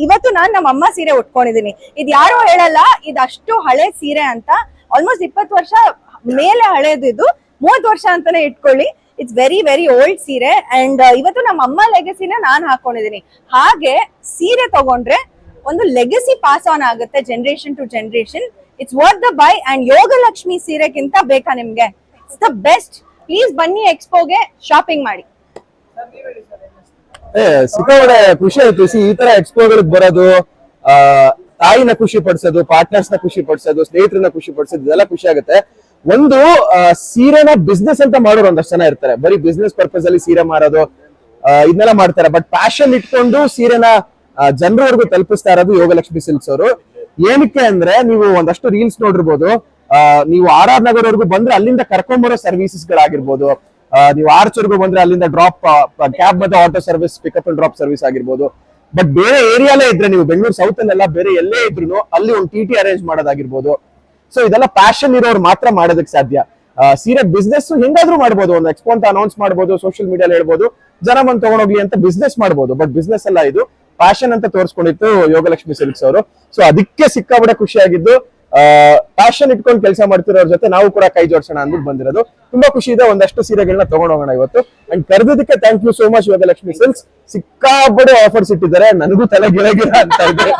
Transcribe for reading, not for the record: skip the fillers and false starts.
ಇವತ್ತು ನಾನ್ ನಮ್ಮ ಅಮ್ಮ ಸೀರೆ ಉಟ್ಕೊಂಡಿದೀನಿ. ಇದ್ ಯಾರು ಹೇಳಲ್ಲ ಇದಷ್ಟು ಹಳೆ ಸೀರೆ ಅಂತ. ಆಲ್ಮೋಸ್ಟ್ 20 ವರ್ಷ ಮೇಲೆ ಹಳೇದು ಇದು, 30 ವರ್ಷ ಅಂತಾನೆ ಇಟ್ಕೊಳ್ಳಿ. ಇಟ್ಸ್ ವೆರಿ ವೆರಿ ಓಲ್ಡ್ ಸೀರೆ. ಅಂಡ್ ಇವತ್ತು ನಮ್ಮ ಅಮ್ಮ ಲೆಗಸಿನ ನಾನ್ ಹಾಕೊಂಡಿದೀನಿ. ಹಾಗೆ ಸೀರೆ ತಗೊಂಡ್ರೆ ಒಂದು ಲೆಗಸಿ ಪಾಸ್ ಆನ್ ಆಗುತ್ತೆ generation to generation. It's worth the buy. And Yogalakshmi ಸೀರೆಗಿಂತ ಬೇಕಾ ನಿಮ್ಗೆ? It's the best. ಪ್ಲೀಸ್ ಬನ್ನಿ ಎಕ್ಸ್ಪೋಗೆ, ಶಾಪಿಂಗ್ ಮಾಡಿ. ಸಿಕ್ಕಾಪಟ್ಟೆ ಖುಷಿ ಆಯ್ತು. ಈ ತರ ಎಕ್ಸ್ಪೋಗಳಿಗೆ ಬರೋದು, ತಾಯಿನ ಖುಷಿ ಪಡಿಸೋದು, ಪಾರ್ಟ್ನರ್ಸ್ ನ ಖುಷಿ ಪಡಿಸೋದು, ಸ್ನೇಹಿತರನ್ನ ಖುಷಿ ಪಡಿಸೋದು, ಇದೆಲ್ಲ ಖುಷಿ ಆಗುತ್ತೆ. ಒಂದು ಸೀರೆನ ಬಿಸ್ನೆಸ್ ಅಂತ ಮಾಡೋರು ಒಂದಷ್ಟು ಜನ ಇರ್ತಾರೆ. ಬರೀ ಬಿಸ್ನೆಸ್ ಪರ್ಪಸ್ ಅಲ್ಲಿ ಸೀರೆ ಮಾರೋದು ಇದನ್ನೆಲ್ಲ ಮಾಡ್ತಾರೆ. ಬಟ್ ಪ್ಯಾಷನ್ ಇಟ್ಕೊಂಡು ಸೀರೆನ ಜನರವರೆಗೂ ತಲುಪಿಸ್ತಾ ಇರೋದು ಯೋಗಲಕ್ಷ್ಮಿ ಸಿಲ್ಕ್ಸ್ ಅವರು. ಏನಕ್ಕೆ ಅಂದ್ರೆ, ನೀವು ಒಂದಷ್ಟು ರೀಲ್ಸ್ ನೋಡಿರ್ಬೋದು. ನೀವು RR ನಗರವರೆಗೂ ಬಂದ್ರೆ ಅಲ್ಲಿಂದ ಕರ್ಕೊಂಡ್ಬರೋ ಸರ್ವಿಸಸ್ ಗಳಾಗಿರ್ಬೋದು, ನೀವು ಆರ್ಚ್ವರೆಗೂ ಬಂದ್ರೆ ಅಲ್ಲಿಂದ ಡ್ರಾಪ್ ಕ್ಯಾಬ್ ಮತ್ತೆ auto service, pickup and drop service ಆಗಿರ್ಬೋದು. ಬಟ್ ಬೇರೆ ಏರಿಯಾಲೇ ಇದ್ರೆ, ನೀವು ಬೆಂಗಳೂರು ಸೌತ್ ಅಲ್ಲೆಲ್ಲ ಬೇರೆ ಎಲ್ಲೇ ಇದ್ರು ಅಲ್ಲಿ ಒಂದು TT ಅರೇಂಜ್ ಮಾಡೋದಾಗಿರ್ಬೋದು. ಸೊ ಇದೆಲ್ಲ ಪ್ಯಾಷನ್ ಇರೋರು ಮಾತ್ರ ಮಾಡೋದಕ್ಕೆ ಸಾಧ್ಯ. ಸೀರೆ ಬಿಸ್ನೆಸ್ ಹೆಂಗಾದ್ರೂ ಮಾಡ್ಬೋದು. ಒಂದು ಎಕ್ಸ್ಪೋ ಅಂತ ಅನೌನ್ಸ್ ಮಾಡ್ಬೋದು, ಸೋಷಿಯಲ್ ಮೀಡಿಯಾದಲ್ಲಿ ಹೇಳ್ಬೋದು, ಜನ ಬಂದು ತಗೊಂಡೋಗ್ಲಿ ಅಂತ ಬಿಸ್ನೆಸ್ ಮಾಡ್ಬೋದು. ಬಟ್ ಬಿಸ್ನೆಸ್ ಅಲ್ಲ ಇದು, ಪ್ಯಾಷನ್ ಅಂತ ತೋರಿಸ್ಕೊಂಡಿತ್ತು ಯೋಗಲಕ್ಷ್ಮಿ ಸಿಲ್ಕ್ಸ್ ಅವರು. ಸೊ ಅದಕ್ಕೆ ಸಿಕ್ಕಾಪಟ್ಟೆ ಖುಷಿಯಾಗಿದ್ದು, ಪ್ಯಾಷನ್ ಇಟ್ಕೊಂಡು ಕೆಲಸ ಮಾಡ್ತಿರೋರ ಜೊತೆ ನಾವು ಕೂಡ ಕೈ ಜೋಡಿಸೋಣ ಅಂದ್ಬಿಟ್ಟು ಬಂದಿರೋದು. ತುಂಬಾ ಖುಷಿ ಇದೆ. ಒಂದಷ್ಟು ಸೀರೆಗಳನ್ನ ತಗೊಂಡೋಗೋಣ ಇವತ್ತು. ಅಂಡ್ ಕರೆದಿದ್ದಕ್ಕೆ thank you so much Yogalakshmi silks. ಸಿಕ್ಕಾಪಟ್ಟೆ ಆಫರ್ಸ್ ಇಟ್ಟಿದ್ದಾರೆ, ನನಗೂ ತಲೆ ಗಿರ ಅಂತ ಇದೆ.